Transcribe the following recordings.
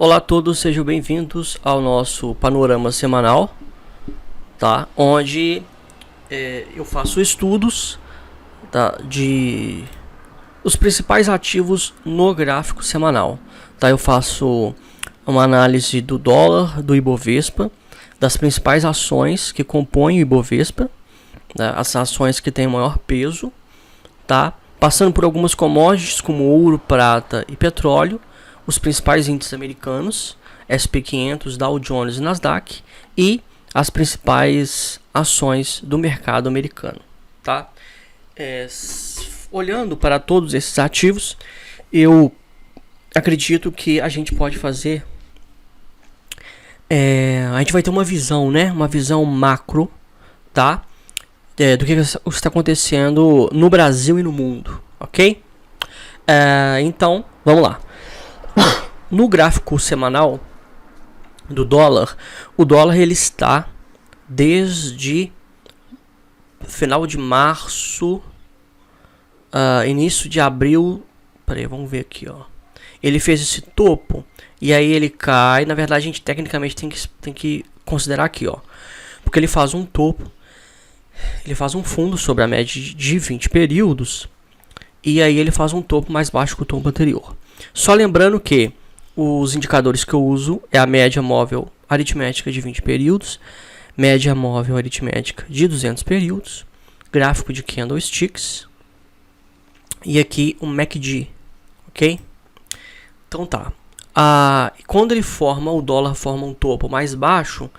Olá a todos, sejam bem-vindos ao nosso panorama semanal, tá? Onde eu faço estudos, tá? De os principais ativos no gráfico semanal, tá? Eu faço uma análise do dólar, do Ibovespa, das principais ações que compõem o Ibovespa, tá? As ações que têm maior peso, tá? Passando por algumas commodities como ouro, prata e petróleo, os principais índices americanos, SP500, Dow Jones e Nasdaq, e as principais ações do mercado americano, tá? Olhando para todos esses ativos, eu acredito que a gente pode fazer, a gente vai ter uma visão, né? Uma visão macro, tá? Do que está acontecendo no Brasil e no mundo, ok? Então, vamos lá. No gráfico semanal do dólar, o dólar ele está desde final de março, início de abril. Peraí, vamos ver aqui, ó. Ele fez esse topo e aí ele cai. Na verdade, a gente tecnicamente tem que considerar aqui, ó, porque ele faz um topo, ele faz um fundo sobre a média de 20 períodos e aí ele faz um topo mais baixo que o topo anterior. Só lembrando que os indicadores que eu uso é a média móvel aritmética de 20 períodos, média móvel aritmética de 200 períodos, gráfico de candlesticks e aqui o MACD, ok? Então tá. Quando ele o dólar forma um topo mais baixo,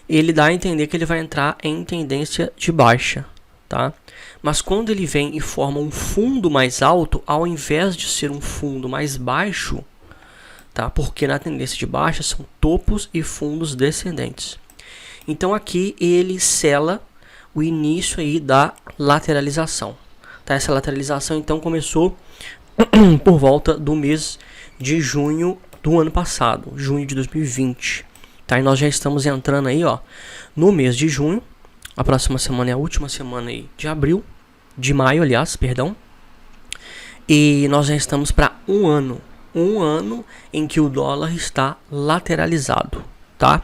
ele dá a entender que ele vai entrar em tendência de baixa, tá? Mas quando ele vem e forma um fundo mais alto, ao invés de ser um fundo mais baixo, tá? Porque na tendência de baixa são topos e fundos descendentes. Então aqui ele sela o início aí da lateralização, tá? Essa lateralização então começou por volta do mês de junho do ano passado, junho de 2020, tá? E nós já estamos entrando aí, ó, no mês de junho. A próxima semana é a última semana aí de maio, aliás, perdão. E nós já estamos para um ano em que o dólar está lateralizado, tá?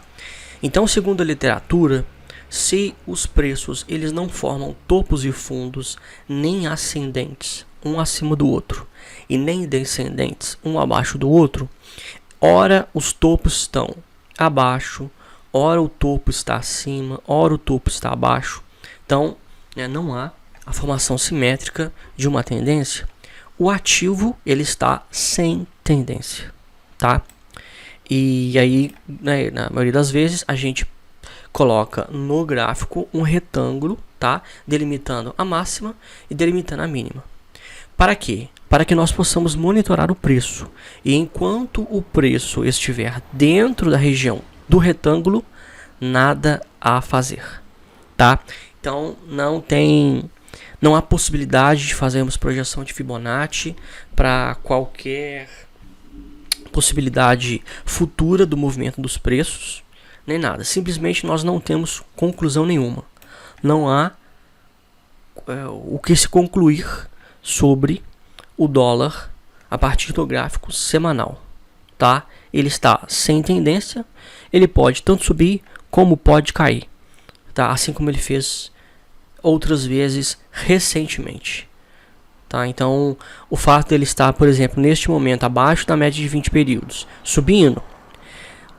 Então, segundo a literatura, se os preços eles não formam topos e fundos nem ascendentes, um acima do outro, e nem descendentes, um abaixo do outro, ora os topos estão abaixo, ora o topo está acima, ora o topo está abaixo. Então, não há a formação simétrica de uma tendência. O ativo ele está sem tendência, tá? E aí, né, na maioria das vezes, a gente coloca no gráfico um retângulo, tá? Delimitando a máxima e delimitando a mínima. Para quê? Para que nós possamos monitorar o preço. E enquanto o preço estiver dentro da região do retângulo, nada a fazer, tá? Então não há possibilidade de fazermos projeção de Fibonacci para qualquer possibilidade futura do movimento dos preços, nem nada. Simplesmente nós não temos conclusão nenhuma. Não há o que se concluir sobre o dólar a partir do gráfico semanal, tá? Ele está sem tendência, ele pode tanto subir como pode cair, tá? Assim como ele fez outras vezes recentemente, tá? Então, o fato dele estar, por exemplo, neste momento abaixo da média de 20 períodos, subindo,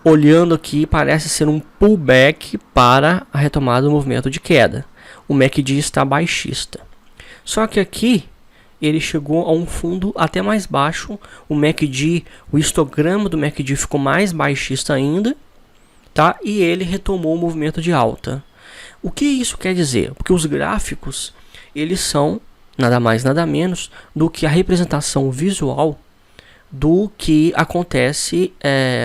olhando aqui, parece ser um pullback para a retomada do movimento de queda. O MACD está baixista. Só que aqui ele chegou a um fundo até mais baixo. O MACD, o histograma do MACD ficou mais baixista ainda, tá? E ele retomou o movimento de alta. O que isso quer dizer? Porque os gráficos, eles são nada mais nada menos do que a representação visual do que acontece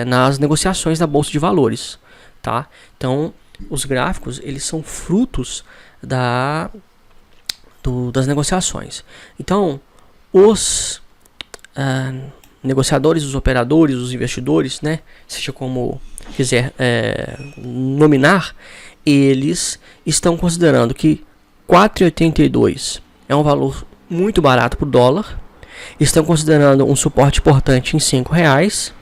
nas negociações da Bolsa de Valores, tá? Então, os gráficos, eles são frutos das negociações. Então, os negociadores, os operadores, os investidores, né, seja como quiser nominar, eles estão considerando que 4,82 é um valor muito barato para o dólar. Estão considerando um suporte importante em R$5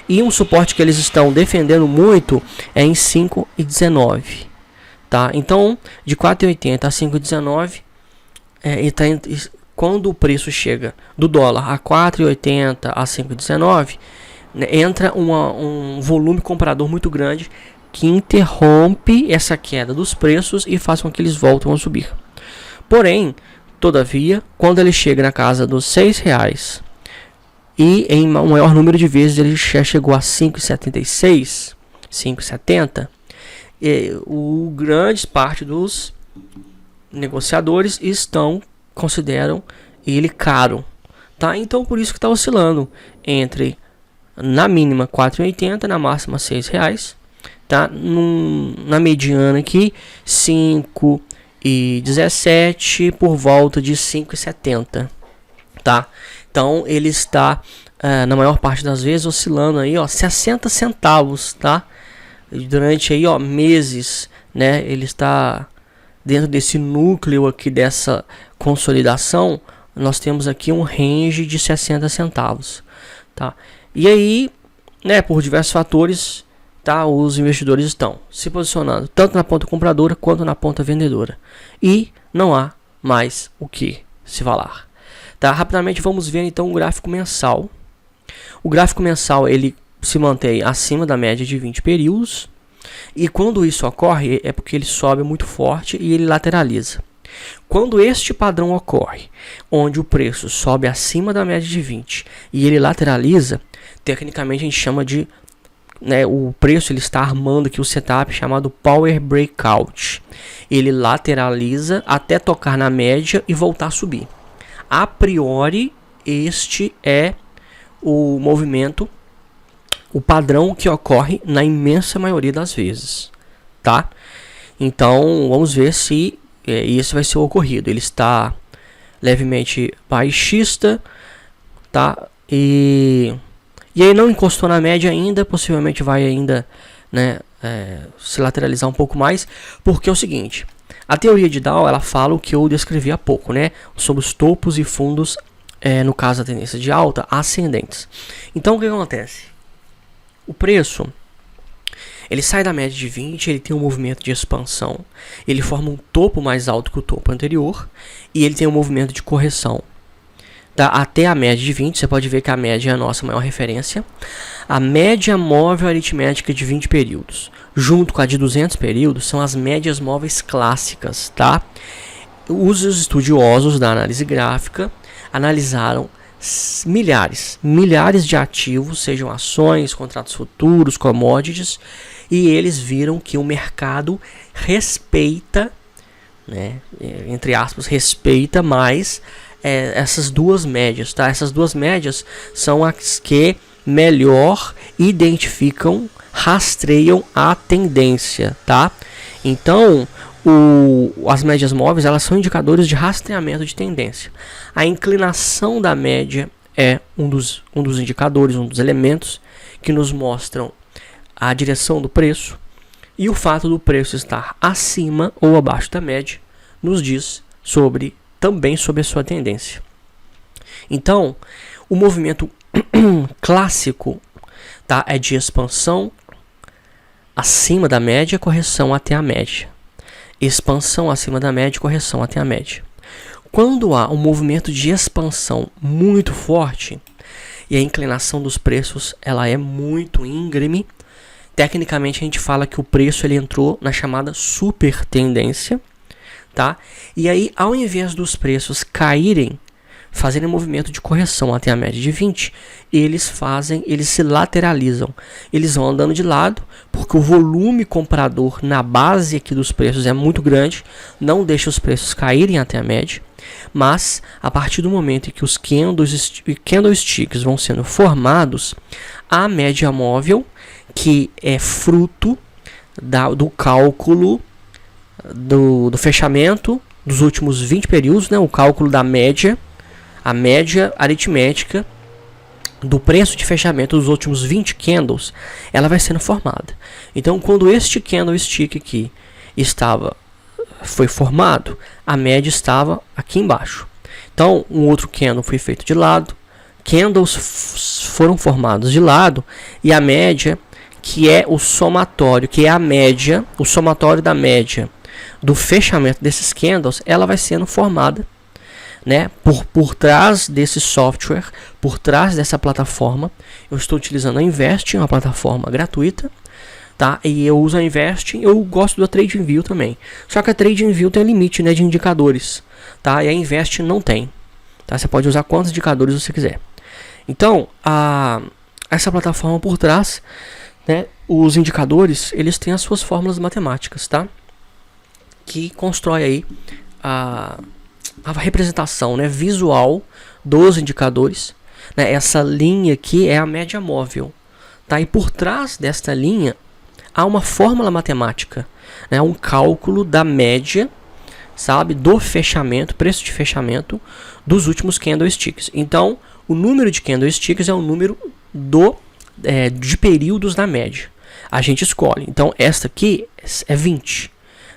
E um suporte que eles estão defendendo muito é em 5,19, tá? Então, de 4,80 a 5,19, quando o preço chega do dólar a 4,80 a 5,19, né, entra um volume comprador muito grande que interrompe essa queda dos preços e faz com que eles voltem a subir. Porém, todavia, quando ele chega na casa dos R$6 e em um maior número de vezes ele já chegou a 5,76, 5,70, o grande parte dos negociadores consideram ele caro, tá? Então por isso que está oscilando entre na mínima 4,80, na máxima R$6, tá? Na mediana aqui 5,17, por volta de 5,70, tá? Então ele está na maior parte das vezes oscilando aí, ó, 60 centavos, tá? Durante aí, ó, meses, né? Ele está dentro desse núcleo aqui dessa consolidação. Nós temos aqui um range de 60 centavos, tá? E aí, né, por diversos fatores, tá, os investidores estão se posicionando tanto na ponta compradora quanto na ponta vendedora. E não há mais o que se falar. Tá? Rapidamente vamos ver então o gráfico mensal. O gráfico mensal ele se mantém acima da média de 20 períodos. E quando isso ocorre é porque ele sobe muito forte e ele lateraliza. Quando este padrão ocorre, onde o preço sobe acima da média de 20 e ele lateraliza, tecnicamente a gente chama de, né, o preço ele está armando aqui o setup chamado Power Breakout. Ele lateraliza até tocar na média e voltar a subir. A priori, este é o movimento, o padrão que ocorre na imensa maioria das vezes, tá? Então, vamos ver se esse vai ser o ocorrido. Ele está levemente baixista, tá? E aí não encostou na média ainda, possivelmente vai ainda, né, se lateralizar um pouco mais, porque é o seguinte, a teoria de Dow, ela fala o que eu descrevi há pouco, né, sobre os topos e fundos, no caso da tendência de alta, ascendentes. Então o que acontece? O preço, ele sai da média de 20, ele tem um movimento de expansão, ele forma um topo mais alto que o topo anterior, e ele tem um movimento de correção. Tá? Até a média de 20, você pode ver que a média é a nossa maior referência. A média móvel aritmética de 20 períodos, junto com a de 200 períodos, são as médias móveis clássicas. Tá? Os estudiosos da análise gráfica analisaram milhares de ativos, sejam ações, contratos futuros, commodities, e eles viram que o mercado respeita, né, entre aspas, respeita mais essas duas médias, tá? Essas duas médias são as que melhor identificam, rastreiam a tendência, tá? Então, as médias móveis, elas são indicadores de rastreamento de tendência. A inclinação da média é um dos indicadores, um dos elementos que nos mostram a direção do preço, e o fato do preço estar acima ou abaixo da média nos diz também sobre a sua tendência. Então, o movimento clássico, tá, é de expansão acima da média, correção até a média. Expansão acima da média, correção até a média. Quando há um movimento de expansão muito forte e a inclinação dos preços ela é muito íngreme, tecnicamente a gente fala que o preço ele entrou na chamada super tendência, tá? E aí, ao invés dos preços caírem, fazerem um movimento de correção até a média de 20, eles se lateralizam. Eles vão andando de lado, porque o volume comprador na base aqui dos preços é muito grande, não deixa os preços caírem até a média, mas a partir do momento em que os candlesticks vão sendo formados, a média móvel, que é fruto do cálculo do fechamento dos últimos 20 períodos, né, o cálculo da média, a média aritmética do preço de fechamento dos últimos 20 candles, ela vai sendo formada. Então, quando este candlestick aqui foi formado, a média estava aqui embaixo. Então, um outro candle foi feito de lado, candles foram formados de lado e a média, que é o somatório, que é a média, o somatório da média do fechamento desses candles, ela vai sendo formada, né, por trás desse software, por trás dessa plataforma. Eu estou utilizando a Investing, uma plataforma gratuita, tá? E eu uso a Investing, eu gosto da TradingView também. Só que a TradingView tem limite, né, de indicadores, tá? E a Investing não tem, tá? Você pode usar quantos indicadores você quiser. Então, essa plataforma por trás, né, os indicadores, eles têm as suas fórmulas matemáticas, tá? Que constrói aí a representação, né, visual dos indicadores, né? Essa linha aqui é a média móvel, tá? E por trás desta linha há uma fórmula matemática, né? Um cálculo da média, sabe, do fechamento, preço de fechamento dos últimos candlesticks. Então, o número de candlesticks é o número de períodos da média. A gente escolhe. Então, esta aqui é 20.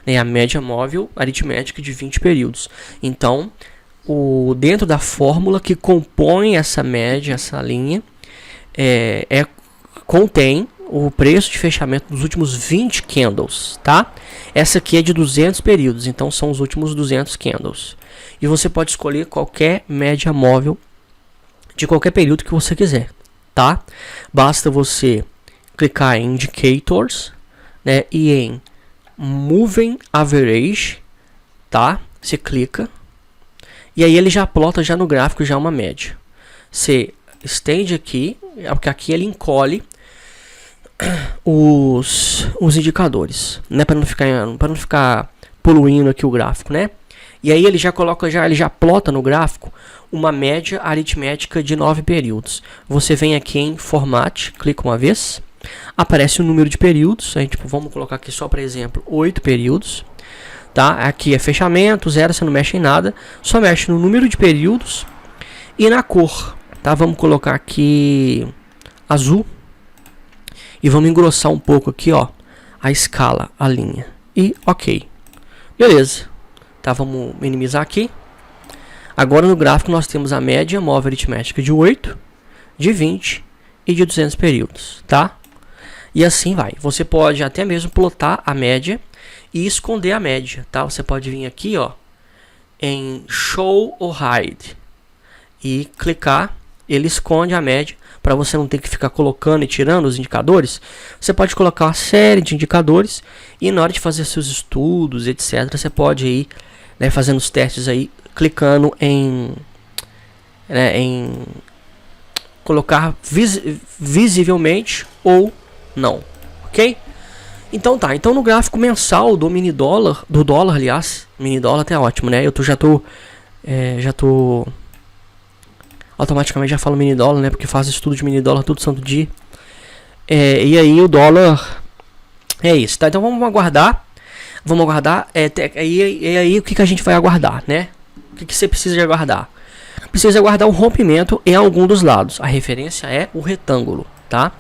Né? A média móvel aritmética de 20 períodos. Então, dentro da fórmula que compõe essa média, essa linha, contém o preço de fechamento dos últimos 20 candles, tá? Essa aqui é de 200 períodos, então são os últimos 200 candles. E você pode escolher qualquer média móvel de qualquer período que você quiser, tá? Basta você clicar em Indicators, né, e em Moving Average, tá? Você clica e aí ele já plota já no gráfico já uma média. Você estende aqui, porque aqui ele encolhe os indicadores, né, para não ficar poluindo aqui o gráfico, né? E aí ele já plota no gráfico uma média aritmética de 9 períodos. Você vem aqui em Format, clica uma vez, aparece o número de períodos. Aí, tipo, vamos colocar aqui só para exemplo 8 períodos, tá? Aqui é fechamento, 0, você não mexe em nada, só mexe no número de períodos e na cor, tá? Vamos colocar aqui azul e vamos engrossar um pouco aqui, ó, a escala, a linha. E ok, beleza, tá? Vamos minimizar aqui. Agora no gráfico nós temos a média móvel aritmética de 8, de 20 e de 200 períodos, tá? E assim vai. Você pode até mesmo plotar a média e esconder a média, tá? Você pode vir aqui, ó, em Show or Hide e clicar, ele esconde a média para você não ter que ficar colocando e tirando os indicadores. Você pode colocar uma série de indicadores e na hora de fazer seus estudos, etc, você pode ir, né, fazendo os testes aí, clicando em colocar visivelmente ou não, ok? Então tá, então no gráfico mensal do mini dólar, aliás, mini dólar até é ótimo, né? Já tô automaticamente já falo mini dólar, né? Porque faço estudo de mini dólar todo santo dia. E aí o dólar é isso, tá? Então vamos aguardar. E aí o que a gente vai aguardar, né? O que você precisa de aguardar? Precisa aguardar um rompimento em algum dos lados. A referência é o retângulo, tá?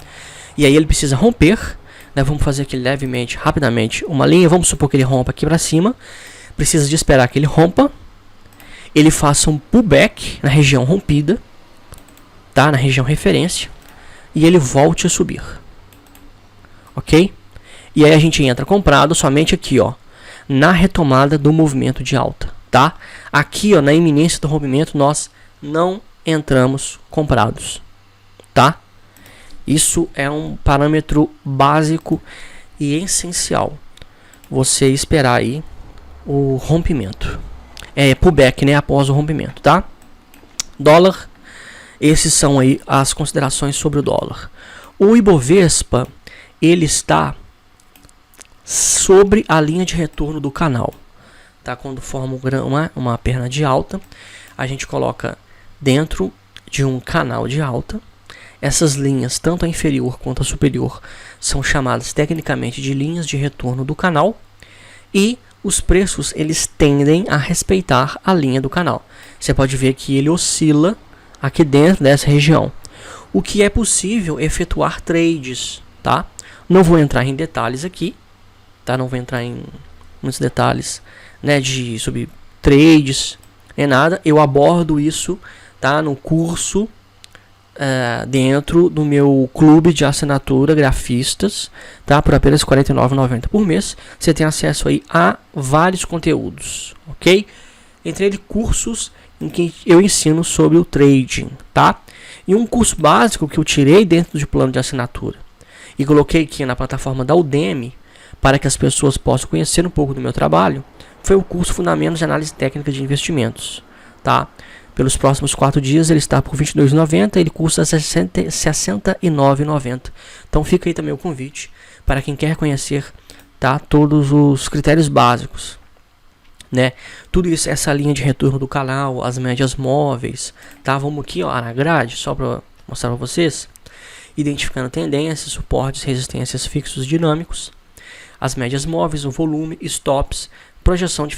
E aí ele precisa romper, né? Vamos fazer aqui levemente, rapidamente, uma linha. Vamos supor que ele rompa aqui para cima. Precisa de esperar que ele rompa. Ele faça um pullback na região rompida, tá? Na região referência. E ele volte a subir. Ok? E aí a gente entra comprado somente aqui, ó, na retomada do movimento de alta, tá? Aqui, ó, na iminência do rompimento, nós não entramos comprados, tá? Isso é um parâmetro básico e essencial. Você esperar aí o rompimento. Pullback, né, após o rompimento, tá? Dólar, esses são aí as considerações sobre o dólar. O Ibovespa, ele está sobre a linha de retorno do canal, tá? Quando forma uma perna de alta, a gente coloca dentro de um canal de alta. Essas linhas, tanto a inferior quanto a superior, são chamadas tecnicamente de linhas de retorno do canal, e os preços eles tendem a respeitar a linha do canal. Você pode ver que ele oscila aqui dentro dessa região, o que é possível efetuar trades, tá? Não vou entrar em detalhes aqui, tá? Não vou entrar em muitos detalhes, né, sobre trades, nem nada. Eu abordo isso, tá, no curso dentro do meu clube de assinatura grafistas, tá? Por apenas R$ 49,90 por mês, você tem acesso aí a vários conteúdos, ok? Entre eles cursos em que eu ensino sobre o trading, tá? E um curso básico que eu tirei dentro do plano de assinatura e coloquei aqui na plataforma da Udemy para que as pessoas possam conhecer um pouco do meu trabalho, foi o curso Fundamentos de Análise Técnica de Investimentos, tá? Pelos próximos 4 dias ele está por R$ 22,90, ele custa R$ 69,90. Então fica aí também o convite para quem quer conhecer, tá, todos os critérios básicos, né? Tudo isso, essa linha de retorno do canal, as médias móveis, tá? Vamos aqui, ó, na grade, só para mostrar para vocês, identificando tendências, suportes, resistências fixos dinâmicos, as médias móveis, o volume, stops, projeção de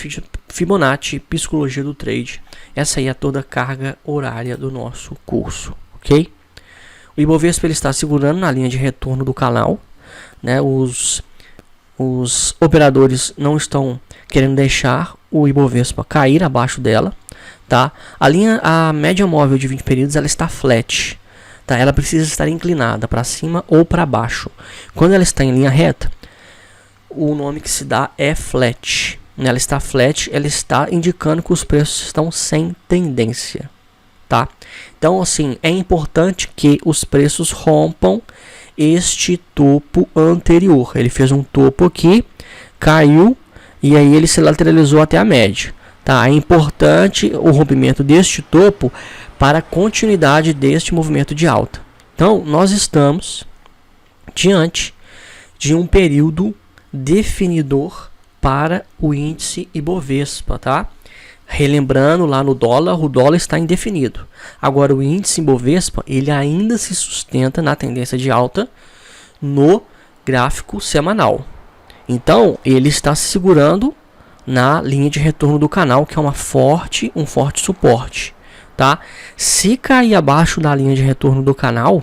Fibonacci, psicologia do trade. Essa aí é toda a carga horária do nosso curso, ok? O Ibovespa ele está segurando na linha de retorno do canal, né? Os operadores não estão querendo deixar o Ibovespa cair abaixo dela, tá? A média móvel de 20 períodos ela está flat, tá? Ela precisa estar inclinada para cima ou para baixo. Quando ela está em linha reta, o nome que se dá é flat. Ela está flat, ela está indicando que os preços estão sem tendência, tá? Então, assim, é importante que os preços rompam este topo anterior. Ele fez um topo aqui, caiu e aí ele se lateralizou até a média, tá? É importante o rompimento deste topo para a continuidade deste movimento de alta. Então, nós estamos diante de um período definidor para o índice Ibovespa, tá? Relembrando lá no dólar, o dólar está indefinido. Agora o índice Ibovespa, ele ainda se sustenta na tendência de alta no gráfico semanal. Então, ele está se segurando na linha de retorno do canal, que é um forte suporte, tá? Se cair abaixo da linha de retorno do canal,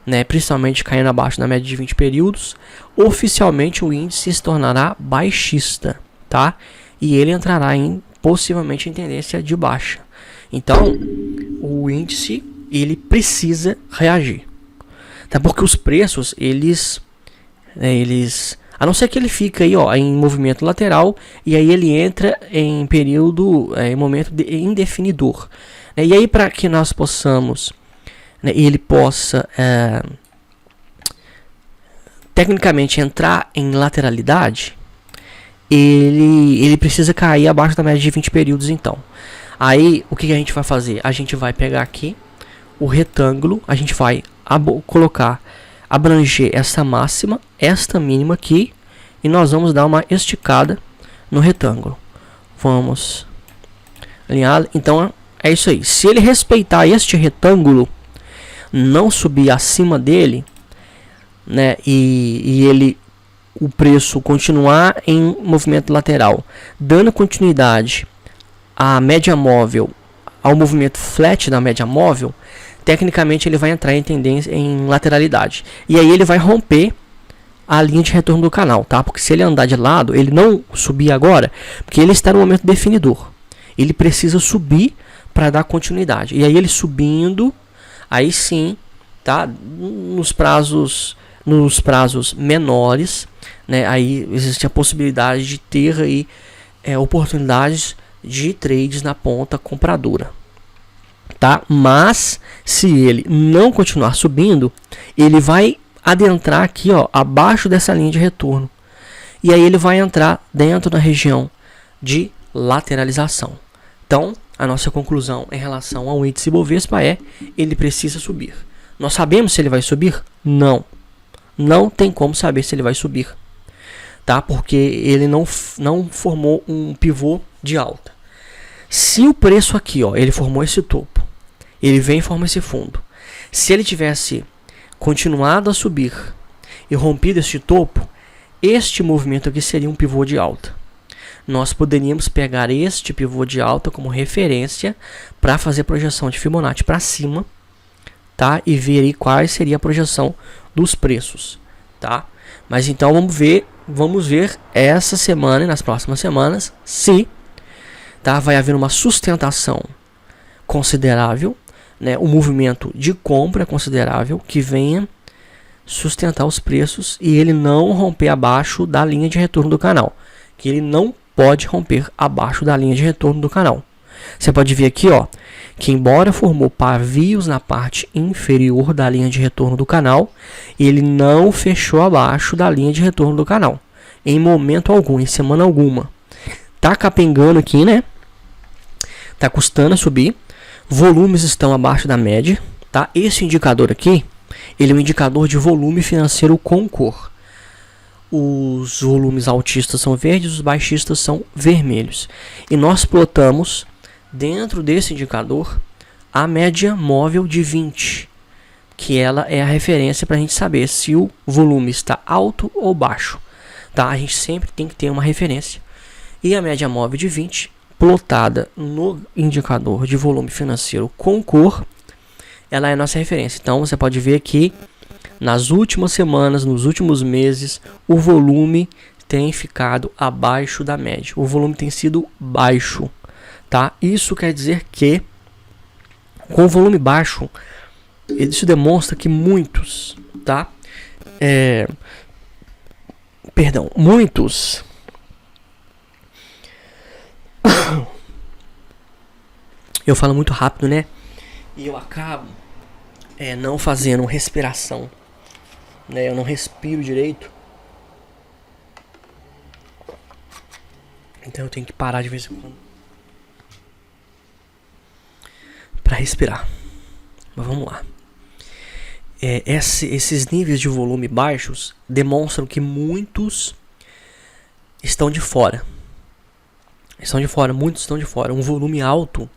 né, principalmente caindo abaixo da média de 20 períodos, oficialmente o índice se tornará baixista, tá? E ele entrará possivelmente em tendência de baixa. Então, o índice ele precisa reagir, tá? Porque os preços eles a não ser que ele fique aí, ó, em movimento lateral e aí ele entra em período, em momento indefinidor, né? E aí para que nós possamos, né, ele possa tecnicamente entrar em lateralidade, ele precisa cair abaixo da média de 20 períodos. Então, aí o que a gente vai fazer? A gente vai pegar aqui o retângulo, a gente vai abranger essa máxima, esta mínima aqui, e nós vamos dar uma esticada no retângulo. Vamos alinhar. Então é isso aí. Se ele respeitar este retângulo, não subir acima dele, né, e o preço continuar em movimento lateral, dando continuidade à média móvel, ao movimento flat da média móvel, tecnicamente ele vai entrar em tendência, em lateralidade, e aí ele vai romper a linha de retorno do canal, tá? Porque se ele andar de lado, ele não subir agora, porque ele está no momento definidor, ele precisa subir para dar continuidade, e aí ele subindo, aí sim, tá? Nos prazos menores, né? Aí existe a possibilidade de ter aí oportunidades de trades na ponta compradora, tá? Mas se ele não continuar subindo, ele vai adentrar aqui, ó, abaixo dessa linha de retorno, e aí ele vai entrar dentro da região de lateralização. Então, a nossa conclusão em relação ao índice Ibovespa é: ele precisa subir. Nós sabemos se ele vai subir? Não. Não tem como saber se ele vai subir, tá? Porque ele não formou um pivô de alta. Se o preço aqui, ó, ele formou esse topo, ele vem e forma esse fundo. Se ele tivesse continuado a subir e rompido este topo, este movimento aqui seria um pivô de alta. Nós poderíamos pegar este pivô de alta como referência para fazer projeção de Fibonacci para cima, tá? E ver aí qual seria a projeção dos preços, tá? Mas então vamos ver essa semana e nas próximas semanas se, tá, vai haver uma sustentação considerável né, um movimento de compra considerável que venha sustentar os preços e ele não romper abaixo da linha de retorno do canal, que ele não pode romper abaixo da linha de retorno do canal. Você pode ver aqui, ó, que embora formou pavios na parte inferior da linha de retorno do canal, ele não fechou abaixo da linha de retorno do canal, em momento algum, em semana alguma. Tá capengando aqui, né? Tá custando a subir. Volumes estão abaixo da média, tá? Esse indicador aqui, ele é um indicador de volume financeiro com cor. Os volumes altistas são verdes, os baixistas são vermelhos. E nós plotamos dentro desse indicador a média móvel de 20, que ela é a referência para a gente saber se o volume está alto ou baixo, tá? A gente sempre tem que ter uma referência. E a média móvel de 20, plotada no indicador de volume financeiro com cor, ela é a nossa referência. Então você pode ver que nas últimas semanas, nos últimos meses, o volume tem ficado abaixo da média. O volume tem sido baixo, tá? Isso quer dizer que com o volume baixo, isso demonstra que muitos, tá? Muitos eu falo muito rápido, né? E eu acabo não fazendo respiração, né? Eu não respiro direito. Então eu tenho que parar de vez em quando para respirar. Mas vamos lá. Esses níveis de volume baixos demonstram que muitos estão de fora. Muitos estão de fora. Um volume alto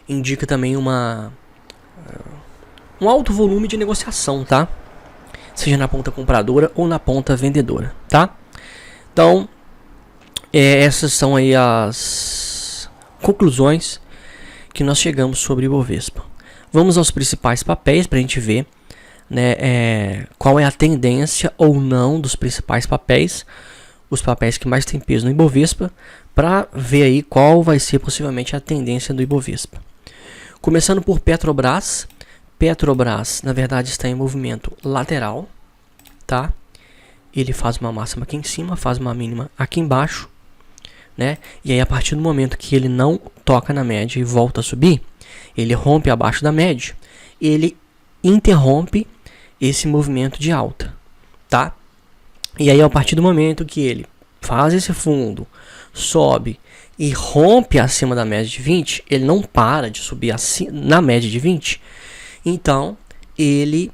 indica também um alto volume de negociação, tá? Seja na ponta compradora ou na ponta vendedora, tá? Então, essas são aí as conclusões que nós chegamos sobre o Ibovespa. Vamos aos principais papéis para a gente ver, né, qual é a tendência ou não dos principais papéis, os papéis que mais têm peso no Ibovespa, para ver aí qual vai ser possivelmente a tendência do Ibovespa. Começando por Petrobras. Petrobras, na verdade, está em movimento lateral, tá? Ele faz uma máxima aqui em cima, faz uma mínima aqui embaixo, né? E aí, a partir do momento que ele não toca na média e volta a subir, ele rompe abaixo da média, ele interrompe esse movimento de alta, tá? E aí, a partir do momento que ele faz esse fundo, sobe e rompe acima da média de 20, ele não para de subir na média de 20, então ele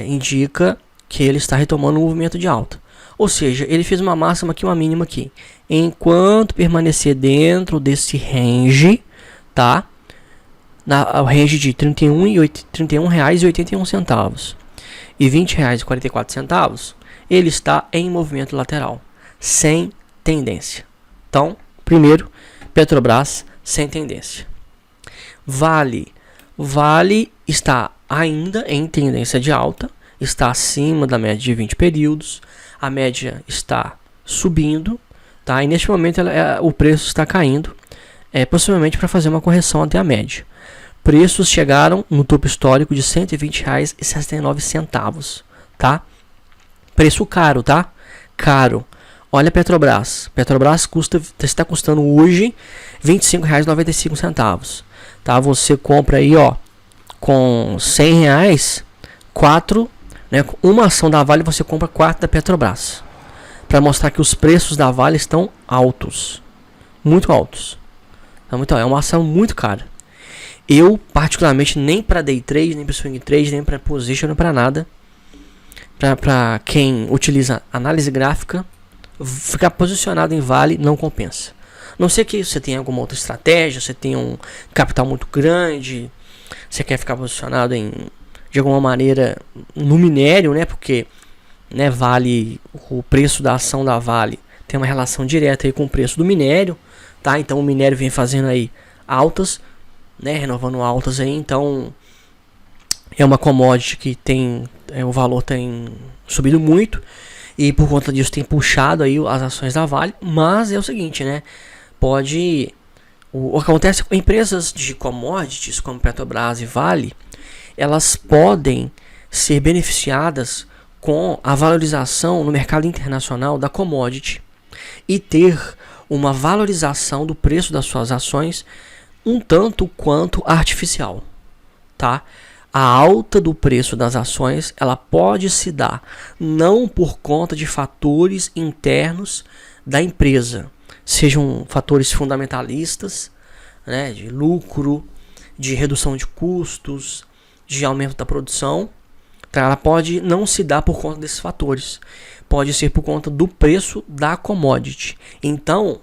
indica que ele está retomando um movimento de alta. Ou seja, ele fez uma máxima aqui, uma mínima aqui. Enquanto permanecer dentro desse range, tá? O range de R$ 31,81 e R$ 20,44, ele está em movimento lateral, sem tendência. Então, primeiro, Petrobras sem tendência. Vale está ainda em tendência de alta, está acima da média de 20 períodos, a média está subindo, tá? E neste momento o preço está caindo, possivelmente para fazer uma correção até a média. Preços chegaram no topo histórico de R$ 120,69, tá? Preço caro, tá? Caro. Olha a Petrobras. Petrobras está custando hoje R$ 25,95, tá? Você compra aí, ó, com R$ 100, 4, né? Uma ação da Vale você compra 4 da Petrobras, para mostrar que os preços da Vale estão altos, muito altos. Então, é uma ação muito cara. Eu, particularmente, nem para day trade, nem para swing trade, nem para position, nem para nada, para quem utiliza análise gráfica, ficar posicionado em Vale não compensa. Não sei que você tenha alguma outra estratégia, você tem um capital muito grande, você quer ficar posicionado de alguma maneira no minério, né? Porque, né, Vale, o preço da ação da Vale tem uma relação direta aí com o preço do minério, tá? Então o minério vem fazendo aí altas, né, renovando altas aí, então é uma commodity que o valor tem subido muito e por conta disso tem puxado aí as ações da Vale, mas é o seguinte, né, pode O que acontece com empresas de commodities como Petrobras e Vale, elas podem ser beneficiadas com a valorização no mercado internacional da commodity e ter uma valorização do preço das suas ações um tanto quanto artificial, tá? A alta do preço das ações, ela pode se dar não por conta de fatores internos da empresa, sejam fatores fundamentalistas, né, de lucro, de redução de custos, de aumento da produção, tá? Ela pode não se dar por conta desses fatores, pode ser por conta do preço da commodity. Então,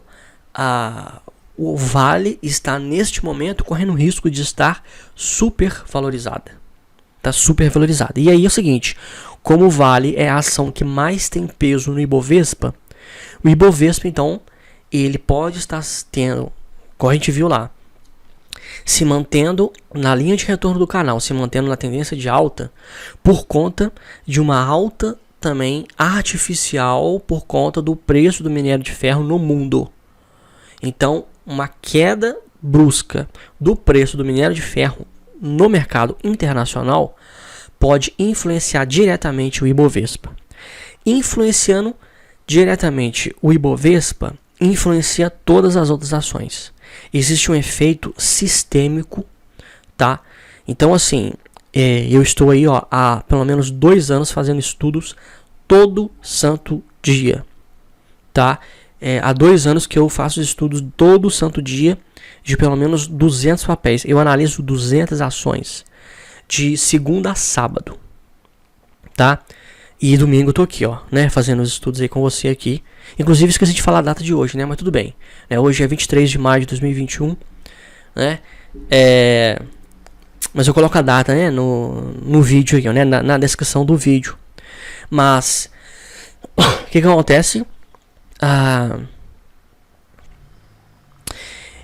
o Vale está neste momento correndo o risco de estar super valorizada. Está super valorizada. E aí é o seguinte, como o Vale é a ação que mais tem peso no Ibovespa, o Ibovespa então ele pode estar tendo, como a gente viu lá, se mantendo na linha de retorno do canal, se mantendo na tendência de alta, por conta de uma alta também artificial por conta do preço do minério de ferro no mundo. Então, uma queda brusca do preço do minério de ferro no mercado internacional pode influenciar diretamente o Ibovespa. Influenciando diretamente o Ibovespa, influencia todas as outras ações. Existe um efeito sistêmico, tá? Então, assim, eu estou aí há pelo menos 2 anos fazendo estudos todo santo dia, tá? Há 2 anos que eu faço estudos todo santo dia de pelo menos 200 papéis. Eu analiso 200 ações de segunda a sábado, tá? E domingo eu tô aqui, né, fazendo os estudos aí com você aqui. Inclusive esqueci de falar a data de hoje, né, mas tudo bem. Hoje é 23 de maio de 2021, né? Mas eu coloco a data, né, no vídeo aqui, né, na descrição do vídeo. Mas o que acontece?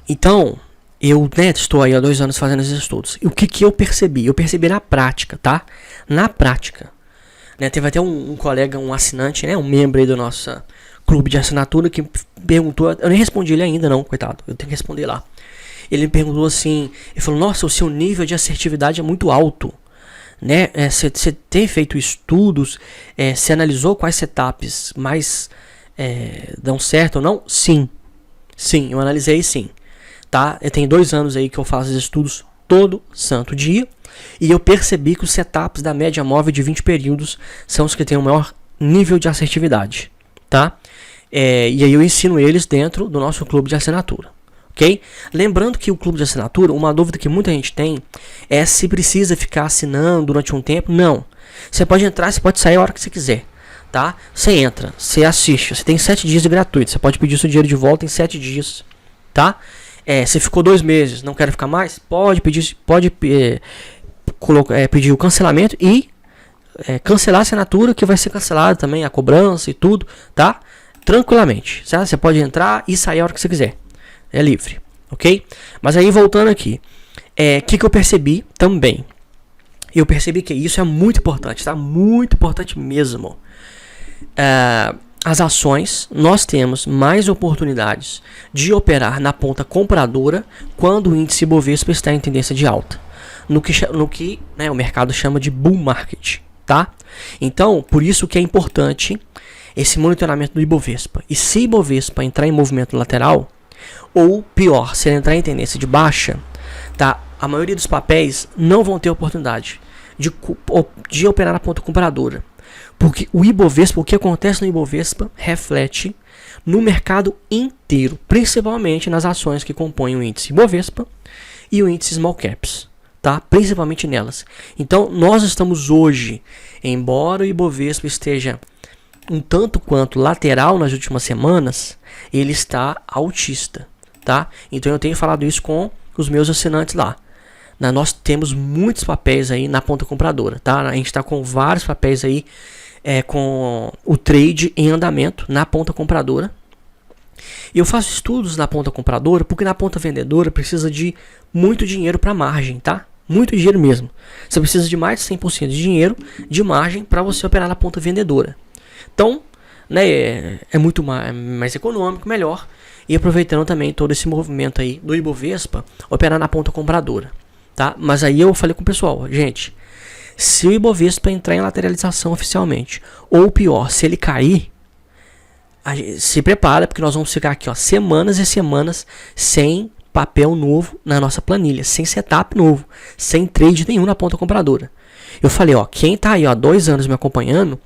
Então, eu, né, estou aí há 2 anos fazendo esses estudos. E o que eu percebi? Eu percebi na prática, tá? Na prática. Né, teve até um colega, um assinante, né, um membro aí do nosso clube de assinatura que perguntou, eu nem respondi ele ainda não, coitado, eu tenho que responder lá. Ele me perguntou assim, ele falou, nossa, o seu nível de assertividade é muito alto, né? Você tem feito estudos, você analisou quais setups mais dão certo ou não? Sim, eu analisei sim, tá? Eu tenho 2 anos aí que eu faço esses estudos todo santo dia. E eu percebi que os setups da média móvel de 20 períodos são os que têm o maior nível de assertividade, tá? E aí eu ensino eles dentro do nosso clube de assinatura, ok? Lembrando que o clube de assinatura, uma dúvida que muita gente tem é se precisa ficar assinando durante um tempo. Não. Você pode entrar, você pode sair a hora que você quiser, tá? Você entra, você assiste, você tem 7 dias de gratuito, você pode pedir seu dinheiro de volta em 7 dias, tá? Você ficou 2 meses, não quer ficar mais? Pode pedir, pedir o cancelamento e cancelar a assinatura, que vai ser cancelada também a cobrança e tudo, tá? Tranquilamente, certo? Você pode entrar e sair a hora que você quiser, é livre, ok? Mas aí voltando aqui, que eu percebi também? Eu percebi que isso é muito importante, tá? Muito importante mesmo. As ações, nós temos mais oportunidades de operar na ponta compradora quando o índice Bovespa está em tendência de alta, no que né, o mercado chama de bull market, tá? Então, por isso que é importante esse monitoramento do Ibovespa. E se Ibovespa entrar em movimento lateral, ou pior, se ele entrar em tendência de baixa, tá? A maioria dos papéis não vão ter oportunidade de operar na ponta compradora. Porque o Ibovespa, o que acontece no Ibovespa, reflete no mercado inteiro, principalmente nas ações que compõem o índice Ibovespa e o índice Small Caps, tá? Principalmente nelas. Então, nós estamos hoje, embora o Ibovespa esteja um tanto quanto lateral nas últimas semanas, ele está altista, tá? Então, eu tenho falado isso com os meus assinantes lá. Nós temos muitos papéis aí na ponta compradora, tá? A gente está com vários papéis aí com o trade em andamento na ponta compradora. E eu faço estudos na ponta compradora porque na ponta vendedora precisa de muito dinheiro para margem, tá? Muito dinheiro mesmo. Você precisa de mais de 100% de dinheiro de margem para você operar na ponta vendedora. Então, né, é muito mais econômico, melhor. e aproveitando também todo esse movimento aí do Ibovespa, operar na ponta compradora, tá? Mas aí eu falei com o pessoal, gente, se o Ibovespa entrar em lateralização oficialmente, ou pior, se ele cair, se prepara, porque nós vamos ficar aqui, ó, semanas e semanas sem papel novo na nossa planilha, sem setup novo, sem trade nenhum na ponta compradora. Eu falei, ó, quem tá aí, ó, 2 anos me acompanhando,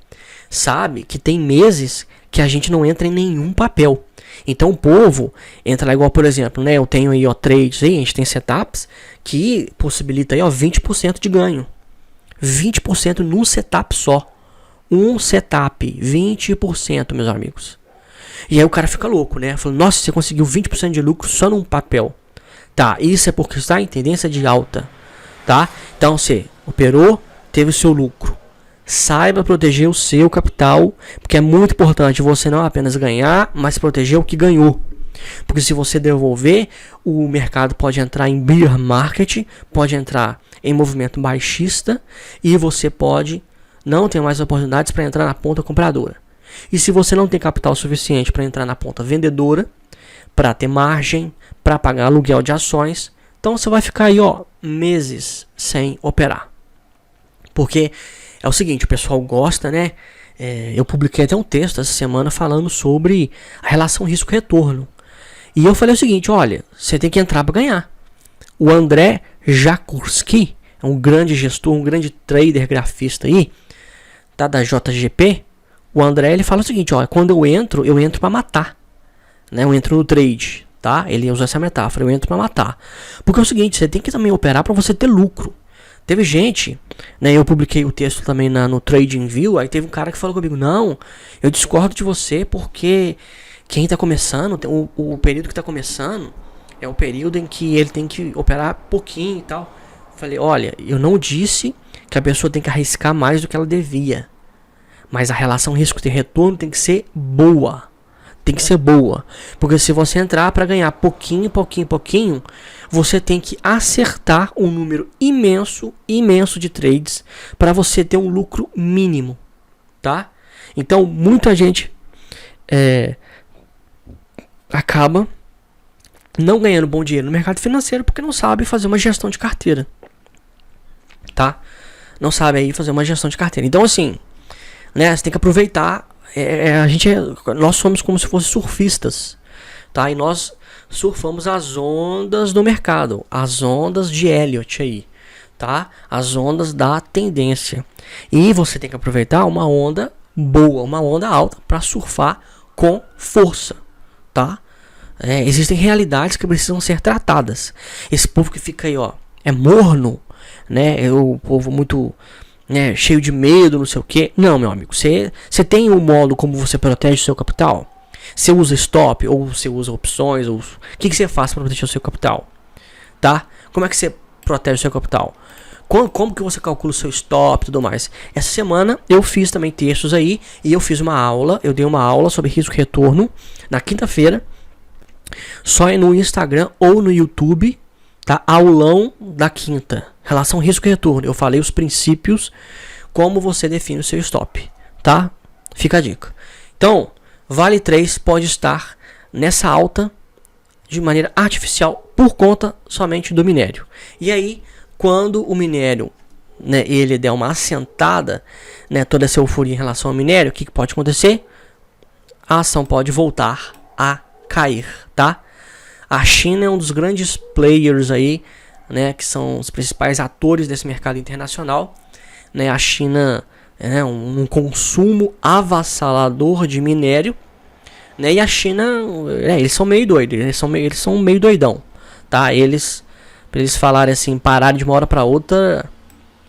sabe que tem meses que a gente não entra em nenhum papel. Então o povo entra lá igual, por exemplo, né, eu tenho aí, ó, trades aí, a gente tem setups que possibilita aí, ó, 20% de ganho. 20% num setup só. Um setup, 20%, meus amigos. E aí o cara fica louco, né? Falando, nossa, você conseguiu 20% de lucro só num papel. Tá, isso é porque está em tendência de alta, tá? Então você operou, teve o seu lucro. Saiba proteger o seu capital, porque é muito importante você não apenas ganhar, mas proteger o que ganhou. Porque se você devolver, o mercado pode entrar em bear market, pode entrar em movimento baixista e você pode não ter mais oportunidades para entrar na ponta compradora. E se você não tem capital suficiente para entrar na ponta vendedora, para ter margem, para pagar aluguel de ações, então você vai ficar aí, ó, meses sem operar. Porque é o seguinte, o pessoal gosta, né? Eu publiquei até um texto essa semana falando sobre a relação risco-retorno. E eu falei o seguinte, olha, você tem que entrar para ganhar. O André Jakurski, é um grande gestor, um grande trader grafista aí, tá, da JGP. O André, ele fala o seguinte, ó, quando eu entro para matar, né? Eu entro no trade, tá? Ele usa essa metáfora, eu entro para matar. Porque é o seguinte, você tem que também operar para você ter lucro. Teve gente, né? Eu publiquei o texto também no TradingView, aí teve um cara que falou comigo, não, eu discordo de você porque quem está começando, o período que está começando é o período em que ele tem que operar pouquinho e tal. Falei, olha, eu não disse que a pessoa tem que arriscar mais do que ela devia. Mas a relação risco-retorno tem que ser boa. Tem que ser boa. Porque se você entrar para ganhar pouquinho, você tem que acertar um número imenso de trades para você ter um lucro mínimo. Tá? Então, muita gente acaba não ganhando bom dinheiro no mercado financeiro porque não sabe fazer uma gestão de carteira. Tá? Não sabe aí fazer uma gestão de carteira. Então, assim, né, você tem que aproveitar. Nós somos como se fossem surfistas, tá? E nós surfamos as ondas do mercado, as ondas de Elliott aí, tá? As ondas da tendência. E você tem que aproveitar uma onda boa, uma onda alta para surfar com força, tá? Existem realidades que precisam ser tratadas. Esse povo que fica aí, ó, é morno, né? O povo muito, né, cheio de medo, não sei o que. Não, meu amigo, você tem um modo como você protege o seu capital? Você usa stop ou você usa opções? O que você faz para proteger o seu capital? Tá? Como é que você protege o seu capital? Como que você calcula o seu stop e tudo mais? Essa semana eu fiz também textos aí e eu fiz uma aula, eu dei uma aula sobre risco-retorno na quinta-feira, só no Instagram ou no YouTube, tá? Aulão da quinta, relação risco-retorno. Eu falei os princípios, como você define o seu stop, tá? Fica a dica. Então, Vale 3 pode estar nessa alta de maneira artificial por conta somente do minério. E aí, quando o minério, né, ele der uma assentada, né, toda essa euforia em relação ao minério, o que pode acontecer? A ação pode voltar a cair, tá? A China é um dos grandes players aí, né, que são os principais atores desse mercado internacional, né? A China é um consumo avassalador de minério, né? E a China, eles são meio doidos, eles são meio doidão, tá? Pra eles falarem assim, pararem de uma hora para outra,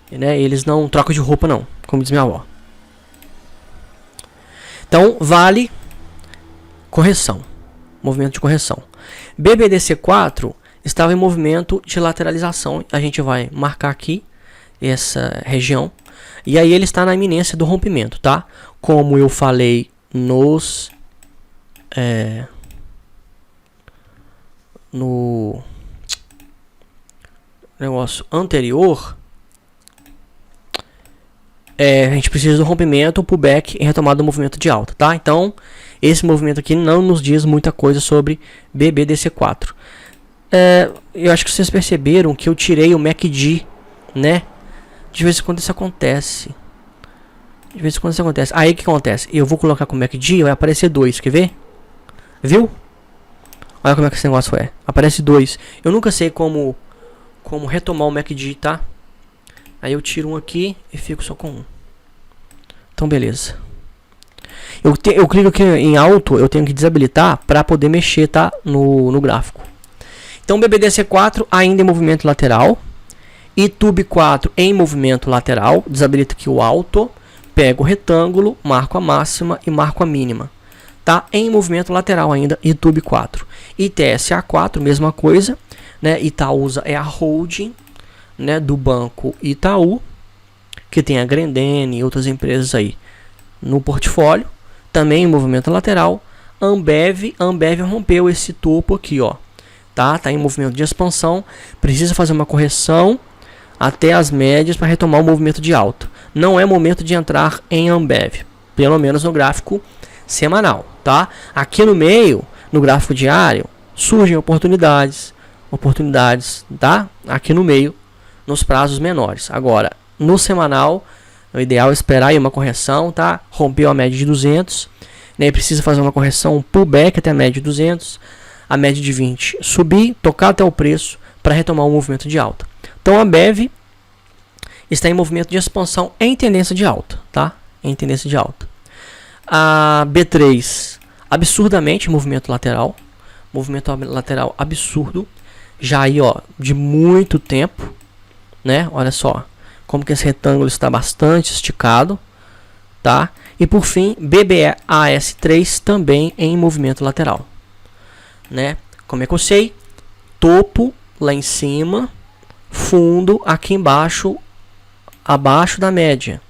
né? Eles não trocam de roupa não, como diz minha avó. Então, vale correção, movimento de correção. BBDC4 estava em movimento de lateralização. A gente vai marcar aqui essa região. E aí ele está na iminência do rompimento, tá? Como eu falei no negócio anterior, a gente precisa do rompimento, pullback e retomada do movimento de alta, tá? Então, esse movimento aqui não nos diz muita coisa sobre BBDC4. Eu acho que vocês perceberam que eu tirei o MACD, né? De vez em quando isso acontece. Aí o que acontece? Eu vou colocar com o MACD, vai aparecer 2, quer ver? Viu? Olha como é que esse negócio é. Aparece 2. Eu nunca sei como retomar o MACD, tá? Aí eu tiro um aqui e fico só com um. Então beleza. Eu clico aqui em alto, eu tenho que desabilitar para poder mexer, tá? No gráfico. Então BBDC4 ainda em movimento lateral. E Tube4 em movimento lateral. Desabilito aqui o alto. Pego o retângulo, marco a máxima e marco a mínima. Tá? Em movimento lateral ainda, YouTube 4. E TSA4, mesma coisa, né? Itaúsa é a holding, né, do banco Itaú, que tem a Grendene e outras empresas aí no portfólio, também em movimento lateral. Ambev rompeu esse topo aqui, ó. Tá em movimento de expansão, precisa fazer uma correção até as médias para retomar o movimento de alta. Não é momento de entrar em Ambev, pelo menos no gráfico semanal, tá? Aqui no meio, no gráfico diário, surgem oportunidades, tá? Aqui no meio, nos prazos menores. Agora, no semanal, o ideal é esperar aí uma correção, tá? Rompeu a média de 200, né? Precisa fazer uma correção, um pullback até a média de 200, a média de 20 subir, tocar até o preço para retomar o movimento de alta. Então a Ambev está em movimento de expansão em tendência de alta, tá? Em tendência de alta. A B3, absurdamente movimento lateral absurdo, já aí, ó, de muito tempo, né? Olha só como que esse retângulo está bastante esticado, tá? E por fim, BBAS3 também em movimento lateral, né? Como é que eu sei? Topo lá em cima, fundo aqui embaixo, abaixo da média,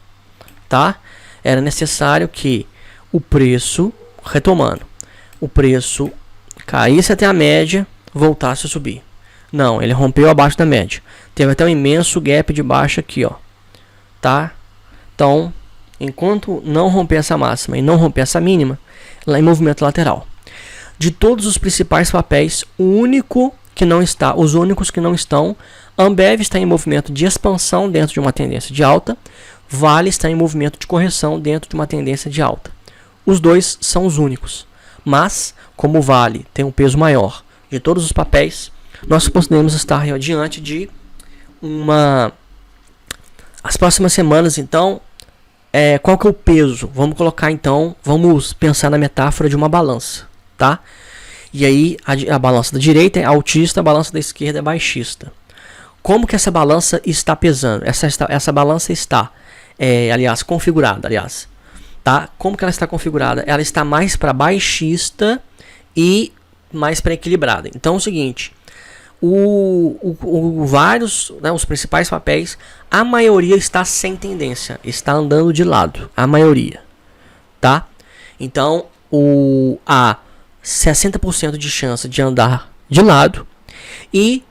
tá? Era necessário que o preço, retomando, o preço caísse até a média, voltasse a subir. Não, ele rompeu abaixo da média. Teve até um imenso gap de baixa aqui, ó. Tá? Então, enquanto não romper essa máxima e não romper essa mínima, lá em movimento lateral. De todos os principais papéis, os únicos que não estão, Ambev está em movimento de expansão dentro de uma tendência de alta, Vale está em movimento de correção dentro de uma tendência de alta. Os dois são os únicos, mas como o Vale tem um peso maior de todos os papéis, nós podemos estar diante de as próximas semanas. Então, qual que é o peso? Vamos colocar então, vamos pensar na metáfora de uma balança, tá? E aí a balança da direita é altista, a balança da esquerda é baixista. Como que essa balança está pesando? Essa balança está, configurada, tá? Como que ela está configurada? Ela está mais para baixista e mais para equilibrada. Então é o seguinte, vários, né, os principais papéis, a maioria está sem tendência, está andando de lado, a maioria, tá? Então há 60% de chance de andar de lado e